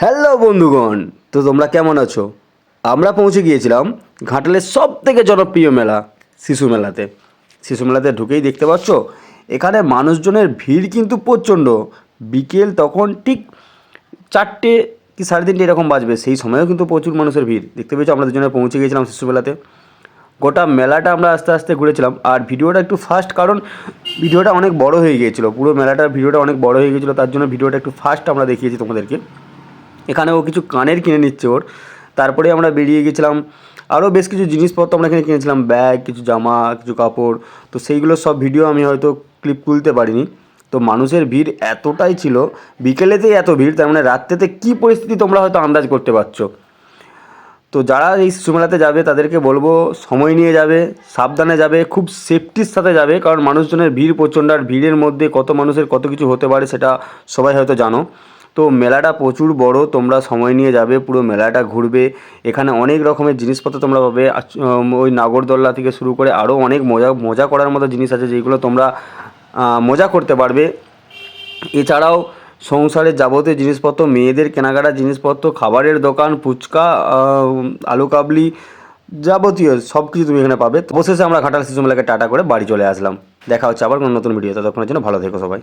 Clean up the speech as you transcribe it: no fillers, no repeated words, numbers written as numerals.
Hello বন্ধুগণ, তো তোমরা কেমন আছো? আমরা পৌঁছে গিয়েছিলাম ঘাটালের সব থেকে জনপ্রিয় মেলা শিশু মেলাতে। শিশু মেলাতে ঢুকেই দেখতে পাচ্ছ এখানে মানুষজনের ভিড় কিন্তু প্রচণ্ড। বিকেল তখন ঠিক 4টে কি 3:30 এরকম বাজবে, সেই সময়ও কিন্তু প্রচুর মানুষের ভিড় দেখতে পেয়েছো। আমরা দুজনে পৌঁছে গিয়েছিলাম শিশু মেলাতে। গোটা মেলাটা আমরা আস্তে আস্তে ঘুরেছিলাম, আর ভিডিওটা একটু ফাস্ট, কারণ ভিডিওটা অনেক বড় হয়ে গিয়েছিলো। পুরো মেলাটার ভিডিওটা অনেক বড় হয়ে গিয়েছিলো, তার জন্য ভিডিওটা একটু ফাস্ট আমরা দেখিয়েছি তোমাদেরকে। এখানে ও কিছু কানের কিনে নিচ্ছে ওর। তারপরে আমরা বেরিয়ে গেছিলাম, আরও বেশ কিছু জিনিসপত্র আমরা এখানে কিনেছিলাম, ব্যাগ, কিছু জামা, কিছু কাপড়। তো সেইগুলো সব ভিডিও আমি হয়তো ক্লিপ তুলতে পারিনি। তো মানুষের ভিড় এতটাই ছিল, বিকেলেতেই এত ভিড়, তার মানে রাত্রেতে কী পরিস্থিতি তোমরা হয়তো আন্দাজ করতে পারছো। তো যারা এই শিশু মেলাতে যাবে তাদেরকে বলবো সময় নিয়ে যাবে, সাবধানে যাবে, খুব সেফটির সাথে যাবে, কারণ মানুষজনের ভিড় প্রচণ্ড। আর ভিড়ের মধ্যে কত মানুষের কত কিছু হতে পারে সেটা সবাই হয়তো জানো। তো মেলাটা প্রচুর বড়, তোমরা সময় নিয়ে যাবে, পুরো মেলাটা ঘুরবে। এখানে অনেক রকমের জিনিসপত্র তোমরা পাবে। ওই নাগরদোল্লা থেকে শুরু করে আরও অনেক মজা করার মতো জিনিস আছে, যেগুলো তোমরা মজা করতে পারবে। এছাড়াও সংসারের যাবতীয় জিনিসপত্র, মেয়েদের কেনাকাটার জিনিসপত্র, খাবারের দোকান, ফুচকা, আলু কাবলি, যাবতীয় সব কিছু তুমি এখানে পাবে। অবশেষে আমরা ঘাটাল শিশু মেলাকে টাটা করে বাড়ি চলে আসলাম। দেখা হচ্ছে আবার কোনো নতুন ভিডিও। ততক্ষণের জন্য ভালো থেকো সবাই।